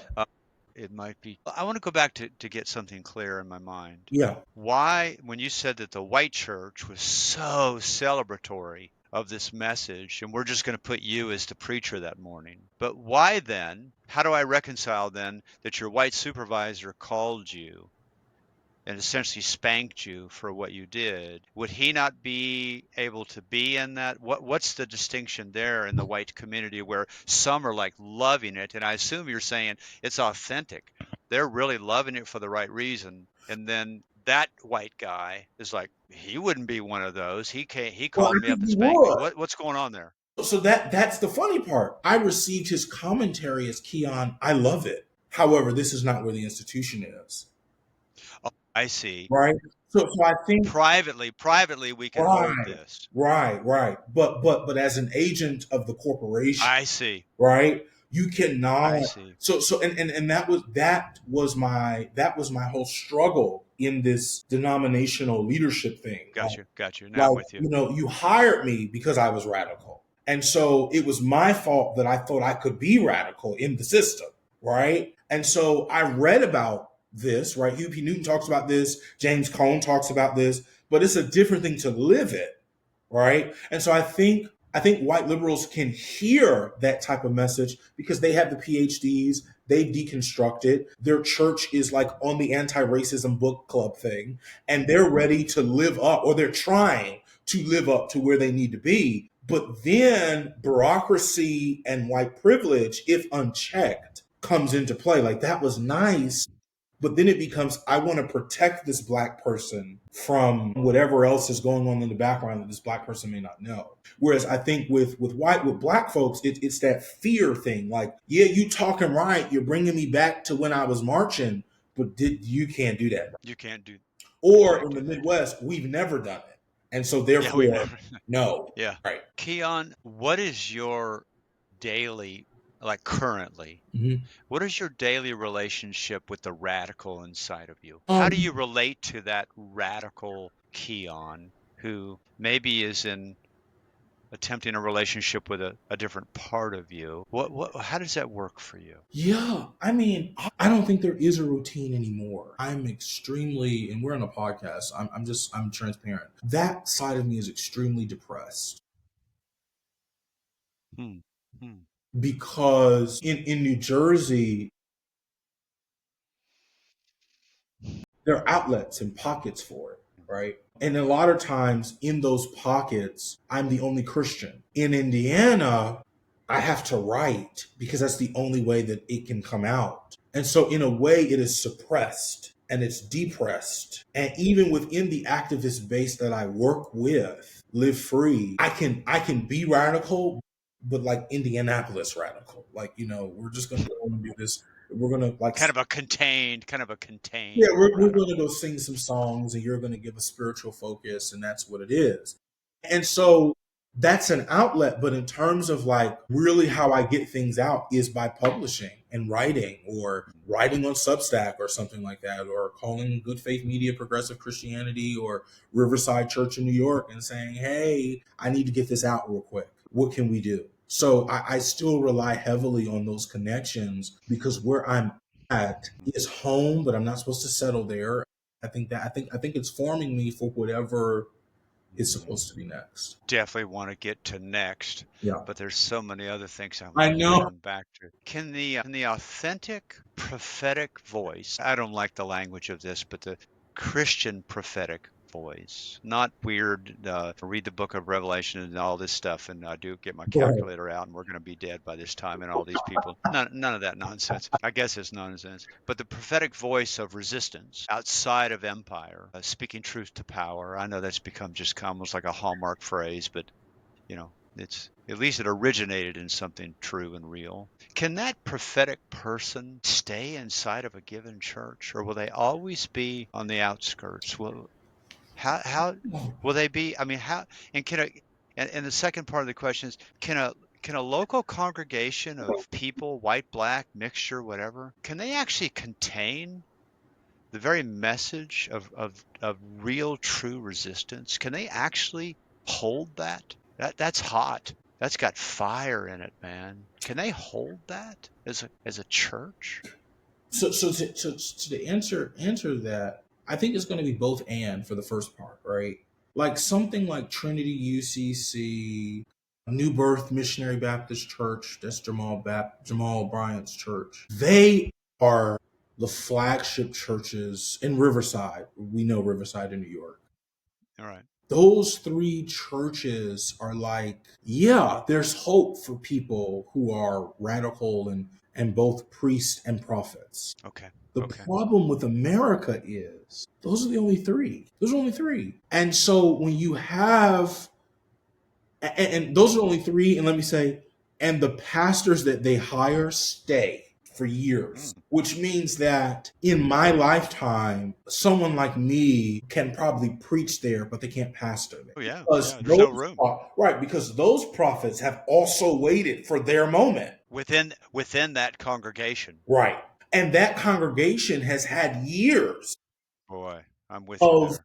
It might be, I want to go back to get something clear in my mind. Yeah. Why, when you said that the white church was so celebratory of this message, and we're just going to put you as the preacher that morning, but why then, how do I reconcile then that your white supervisor called you and essentially spanked you for what you did? Would he not be able to be in that? What's the distinction there in the white community where some are like loving it? And I assume you're saying it's authentic. They're really loving it for the right reason. And then that white guy is like, he wouldn't be one of those. He called me up and spanked me. What's going on there? So that's the funny part. I received his commentary as Keion. I love it. However, this is not where the institution is. I see. Right. So I think privately we can hold this. Right. But as an agent of the corporation, I see. Right. You cannot. I see. So and that was my whole struggle in this denominational leadership thing. Got you. Now I'm with you. You hired me because I was radical. And so it was my fault that I thought I could be radical in the system. Right. And so I read about this, right? Huey P. Newton talks about this. James Cone talks about this, but it's a different thing to live it, right? And so I think white liberals can hear that type of message because they have the PhDs, they've deconstructed. Their church is like on the anti-racism book club thing, and they're ready to live up, or they're trying to live up to where they need to be. But then bureaucracy and white privilege, if unchecked, comes into play. Like, that was nice. But then it becomes, I want to protect this Black person from whatever else is going on in the background that this Black person may not know. Whereas I think with Black folks, it's that fear thing. Like, yeah, you talking right. You're bringing me back to when I was marching, but you can't do that. You can't do. Or in the Midwest, we've never done it. And so therefore, no. Yeah. Right. Keion, what is your daily, like currently, what is your daily relationship with the radical inside of you? How do you relate to that radical Keion who maybe is attempting a relationship with a different part of you? How does that work for you? Yeah, I don't think there is a routine anymore. I'm extremely, and we're on a podcast, I'm transparent. That side of me is extremely depressed. Because in New Jersey, there are outlets and pockets for it, right? And a lot of times in those pockets, I'm the only Christian. In Indiana, I have to write because that's the only way that it can come out. And so in a way, it is suppressed and it's depressed. And even within the activist base that I work with, Live Free, I can be radical, but like Indianapolis radical. Like, we're just going to go and do this. We're going to like kind of a contained. Yeah, we're going to go sing some songs and you're going to give a spiritual focus, and that's what it is. And so that's an outlet. But in terms of like really how I get things out is by publishing and writing, or writing on Substack or something like that, or calling Good Faith Media Progressive Christianity or Riverside Church in New York and saying, hey, I need to get this out real quick. What can we do? So I still rely heavily on those connections because where I'm at is home, but I'm not supposed to settle there. I think it's forming me for whatever is supposed to be next. Definitely want to get to next, Yeah. but there's so many other things I I want to know. come back to. Can the authentic prophetic voice, I don't like the language of this, but the Christian prophetic voice, not weird, read the book of Revelation and all this stuff, and I do get my Right. calculator out, and we're going to be dead by this time, and all these people. None of that nonsense. I guess it's nonsense. But the prophetic voice of resistance outside of empire, speaking truth to power. I know that's become just almost like a hallmark phrase, but it's at least it originated in something true and real. Can that prophetic person stay inside of a given church, or will they always be on the outskirts? How will they be? I mean, how and can a and the second part of the question is, can a local congregation of people, white, black, mixture, whatever, can they actually contain the very message of real, true resistance? Can they actually hold that? That's hot. That's got fire in it, man. Can they hold that as a church? So to answer that, I think it's going to be both and for the first part, right? Like something like Trinity UCC, New Birth Missionary Baptist Church, that's Jamal Bryant's church. They are the flagship churches in Riverside. We know Riverside in New York. All right. Those three churches are like, yeah, there's hope for people who are radical and both priests and prophets. Okay. The Okay. problem with America is those are the only three. Those are only three. And so when you have, and those are only three, and let me say, and the pastors that they hire stay for years, Mm. which means that in my lifetime, someone like me can probably preach there, but they can't pastor there. Oh yeah. Because Yeah. There's no those, room right, because those prophets have also waited for their moment. within that congregation. Right. And that congregation has had years Boy, I'm with you of there.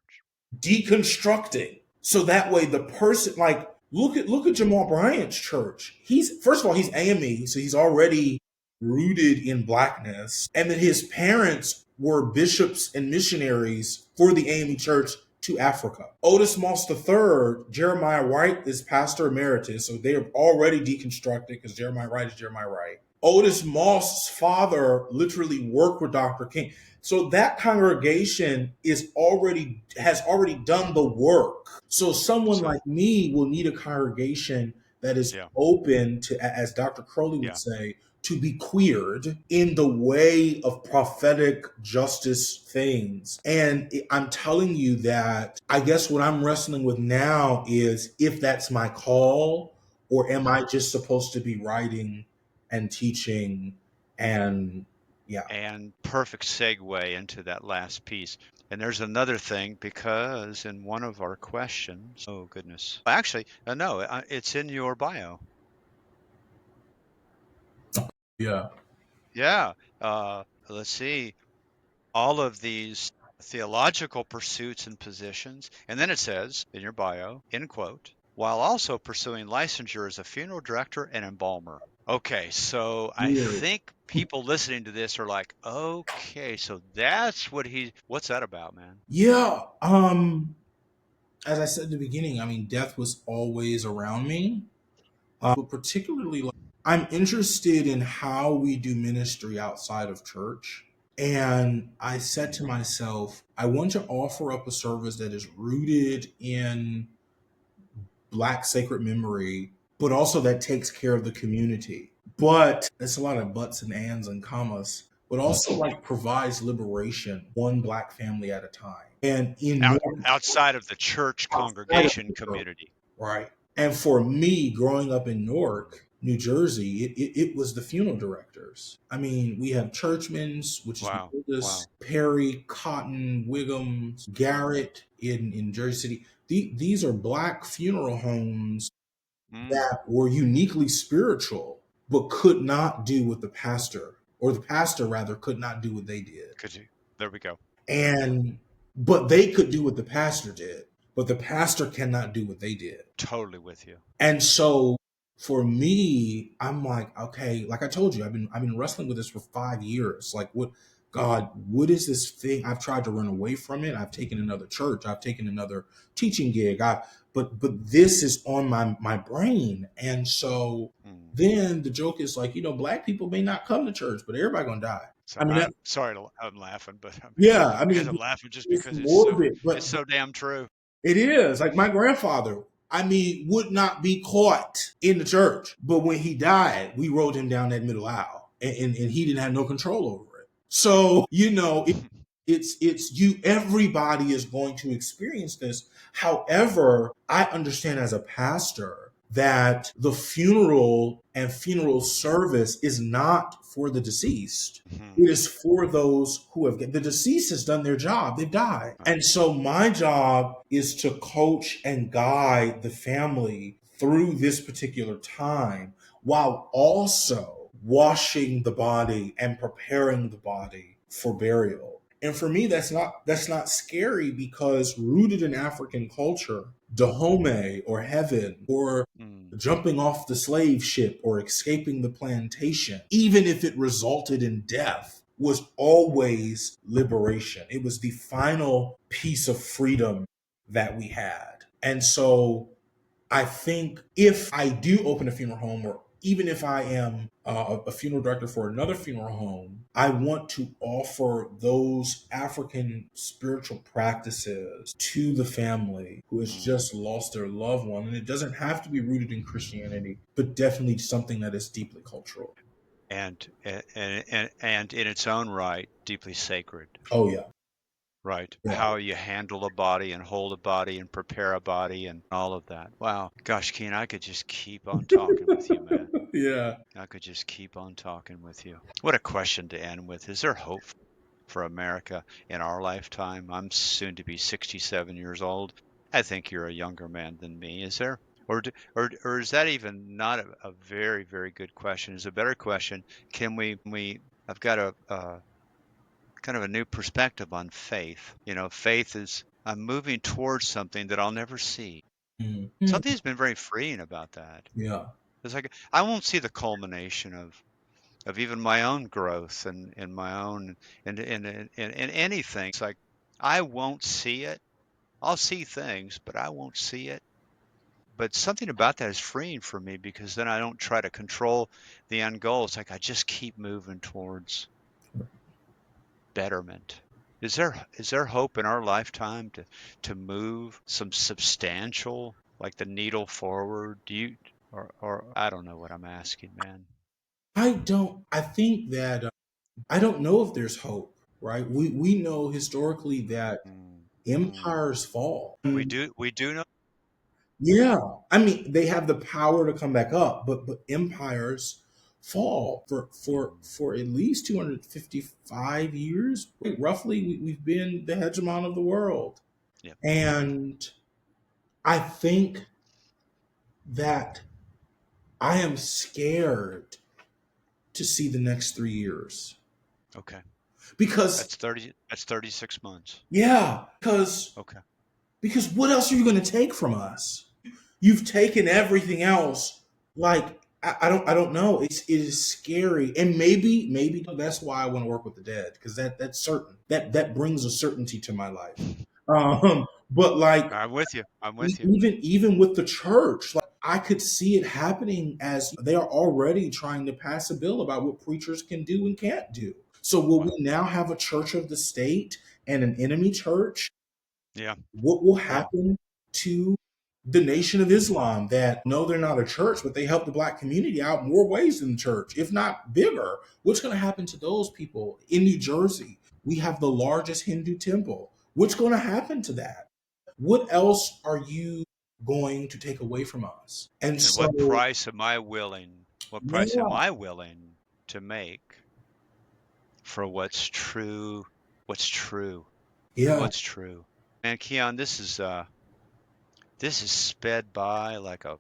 deconstructing. So that way the person, like, look at Jamal Bryant's church. He's, first of all, he's AME, so he's already rooted in blackness. And then his parents were bishops and missionaries for the AME church to Africa. Otis Moss III, Jeremiah Wright is pastor emeritus, so they're already deconstructed because Jeremiah Wright is Jeremiah Wright. Otis Moss's father literally worked with Dr. King. So that congregation has already done the work. So someone So like me will need a congregation that is yeah. open to, as Dr. Crowley would Yeah. say, to be queered in the way of prophetic justice things. And I'm telling you that I guess what I'm wrestling with now is if that's my call, or am I just supposed to be writing and teaching and yeah. And perfect segue into that last piece. And there's another thing, because in one of our questions, oh goodness, actually, no, it's in your bio. Yeah. Yeah. Let's see. All of these theological pursuits and positions. And then it says in your bio, end quote, while also pursuing licensure as a funeral director and embalmer. Okay, so I Weird. think people listening to this are like, okay, so what's that about, man? Yeah. As I said at the beginning, I mean, death was always around me. But particularly, like, I'm interested in how we do ministry outside of church. And I said to myself, I want to offer up a service that is rooted in Black sacred memory, but also that takes care of the community. But it's a lot of buts and ands and commas, but also like provides liberation one Black family at a time. And in Outside of the church outside of congregation the church, community. right? And for me, growing up in Newark, New Jersey, it was the funeral directors. I mean, we have Churchman's, which is the Wow. oldest, Wow. Perry, Cotton, Wiggums, Garrett in Jersey City. These are Black funeral homes Mm, that were uniquely spiritual, but could not do what the pastor, or the pastor rather, could not do what they did. could you? There we go. And, but they could do what the pastor did, but the pastor cannot do what they did. Totally with you. And so for me, I'm like, okay, like I told you, I've been wrestling with this for 5 years. Like, what, God, what is this thing? I've tried to run away from it. I've taken another church. I've taken another teaching gig. But this is on my brain. And so Mm. then the joke is like, black people may not come to church, but everybody gonna die. So I mean, I'm sorry I'm laughing, but yeah, I I guess mean, I'm laughing just it's because morbid, it's so damn true. it is. Like my grandfather, I mean, would not be caught in the church. But when he died, we rode him down that middle aisle and he didn't have no control over it. So, it's you, everybody is going to experience this. However, I understand as a pastor that the funeral and funeral service is not for the deceased. Mhm. It is for those who have, the deceased has done their job. They've died. Right. And so my job is to coach and guide the family through this particular time while also washing the body and preparing the body for burial. And for me, that's not scary, because rooted in African culture, Dahomey or heaven or Mm. jumping off the slave ship or escaping the plantation, even if it resulted in death, was always liberation. It was the final piece of freedom that we had. And so I think if I do open a funeral home, or even if I am a funeral director for another funeral home, I want to offer those African spiritual practices to the family who has Mm. just lost their loved one. And it doesn't have to be rooted in Christianity, but definitely something that is deeply cultural. And in its own right, deeply sacred. Oh, yeah. Right. Yeah. How you handle a body and hold a body and prepare a body and all of that. Wow. Gosh, Keen, I could just keep on talking with you, man. Yeah. I could just keep on talking with you. What a question to end with. Is there hope for America in our lifetime? I'm soon to be 67 years old. I think you're a younger man than me. Is there? Or is that even not a very, very good question? Is a better question. Can we I've got a kind of a new perspective on faith. Faith is I'm moving towards something that I'll never see. Mhm. Something's been very freeing about that. Yeah. It's like I won't see the culmination of even my own growth and my own in anything. It's like I won't see it. I'll see things, but I won't see it. But something about that is freeing for me, because then I don't try to control the end goal. It's like I just keep moving towards betterment. Is there hope in our lifetime to move some substantial, like the needle forward? Do you or I don't know what I'm asking, man. I think that I don't know if there's hope, right? We know historically that Mm, mm. empires fall. We do know. Yeah, I mean they have the power to come back up, but empires fall for at least 255 years. Roughly, we've been the hegemon of the world, Yeah. and I think that I am scared to see the next 3 years, Okay. because That's 36 months. yeah, Okay. because what else are you going to take from us? You've taken everything else. Like I don't know. It is scary, and maybe that's why I want to work with the dead, because that's certain. That brings a certainty to my life. But like I'm with you. I'm with you. even with the church, like I could see it happening, as they are already trying to pass a bill about what preachers can do and can't do. So will we Wow. now have a church of the state and an enemy church? Yeah. What will Yeah. happen to the Nation of Islam, that no, they're not a church, but they help the black community out more ways than the church, if not bigger? What's going to happen to those people? In New Jersey, we have the largest Hindu temple. What's going to happen to that? What else are you going to take away from us? And And so, what price am yeah, I willing to make for what's true, yeah, what's true? Man, Keon, this is sped by like a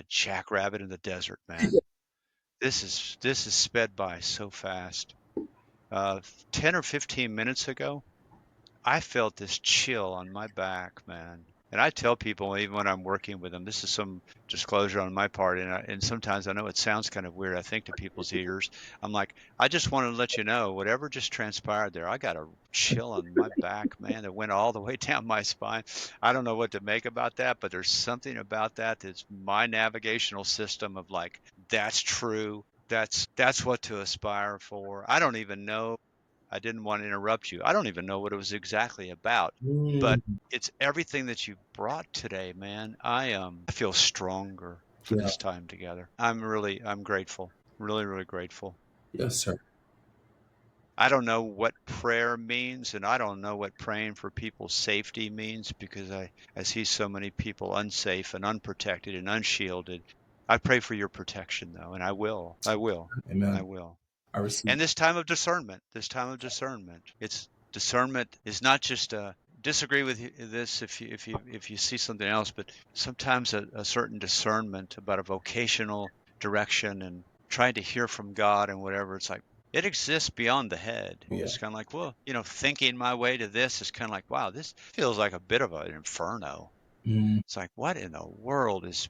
jackrabbit in the desert, man. This is sped by so fast. 10 or 15 minutes ago, I felt this chill on my back, man. And I tell people, even when I'm working with them, this is some disclosure on my part, and sometimes I know it sounds kind of weird, I think, to people's ears. I'm like, I just want to let you know, whatever just transpired there, I got a chill on my back, man, that went all the way down my spine. I don't know what to make about that, but there's something about that that's my navigational system of like, that's true. That's what to aspire for. I don't even know. I didn't want to interrupt you. I don't even know what it was exactly about, but Mm, it's everything that you brought today, man. I feel stronger for yeah. this time together. I'm grateful. Really, really grateful. Yes, sir. I don't know what prayer means, and I don't know what praying for people's safety means because I see so many people unsafe and unprotected and unshielded. I pray for your protection though, and I will. I will. I Amen. will. I receive. And this time of discernment, it's discernment is not just disagree with this if you see something else, but sometimes a certain discernment about a vocational direction and trying to hear from God and whatever. It's like it exists beyond the head. Yeah. It's kind of like, well, thinking my way to this is kind of like, wow, this feels like a bit of an inferno. Mm, It's like, what in the world is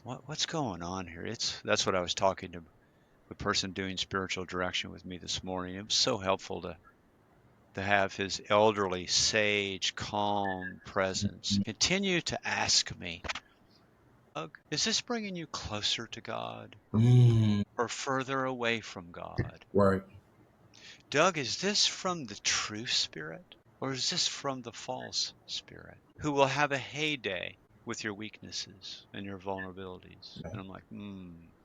what's going on here? That's what I was talking to the person doing spiritual direction with me this morning. It was so helpful to have his elderly, sage, calm presence continue to ask me, Doug, is this bringing you closer to God or further away from God? right. Doug, is this from the true spirit or is this from the false spirit who will have a heyday with your weaknesses and your vulnerabilities? Yeah. And I'm like,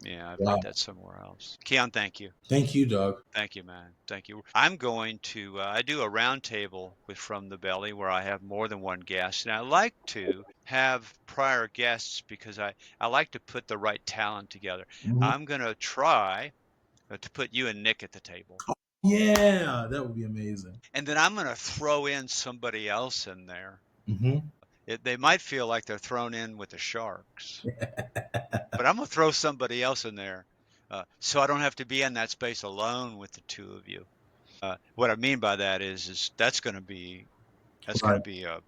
yeah, I've got Wow. that somewhere else. Keion, thank you. Thank you, Doug. Thank you, man. Thank you. I'm going to, I do a round table with From the Belly where I have more than one guest. And I like to have prior guests because I like to put the right talent together. Mhm. I'm going to try to put you and Nick at the table. Yeah, that would be amazing. And then I'm going to throw in somebody else in there. Hmm. They might feel like they're thrown in with the Sharks, but I'm going to throw somebody else in there so I don't have to be in that space alone with the two of you. What I mean by that is that's going Right. to be a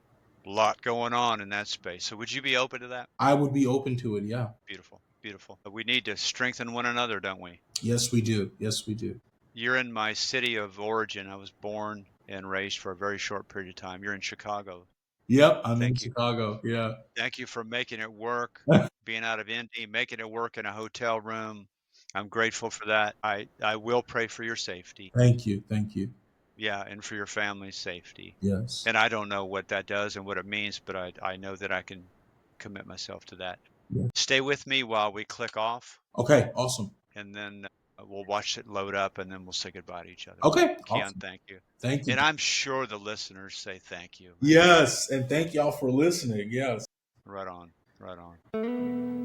lot going on in that space. So would you be open to that? I would be open to it. Yeah. Beautiful, beautiful. We need to strengthen one another, don't we? Yes, we do. Yes, we do. You're in my city of origin. I was born and raised for a very short period of time. You're in Chicago. Yep. I'm in Thank you. Chicago. Yeah. Thank you for making it work, being out of Indy, making it work in a hotel room. I'm grateful for that. I will pray for your safety. Thank you. Thank you. Yeah, and for your family's safety. Yes. And I don't know what that does and what it means, but I know that I can commit myself to that. Yeah. Stay with me while we click off, Okay. Awesome. and then we'll watch it load up, and then we'll say goodbye to each other. Okay. Keion, Awesome. thank you. Thank you. And I'm sure the listeners say thank you, man. Yes. And thank y'all for listening. Yes. Right on, right on.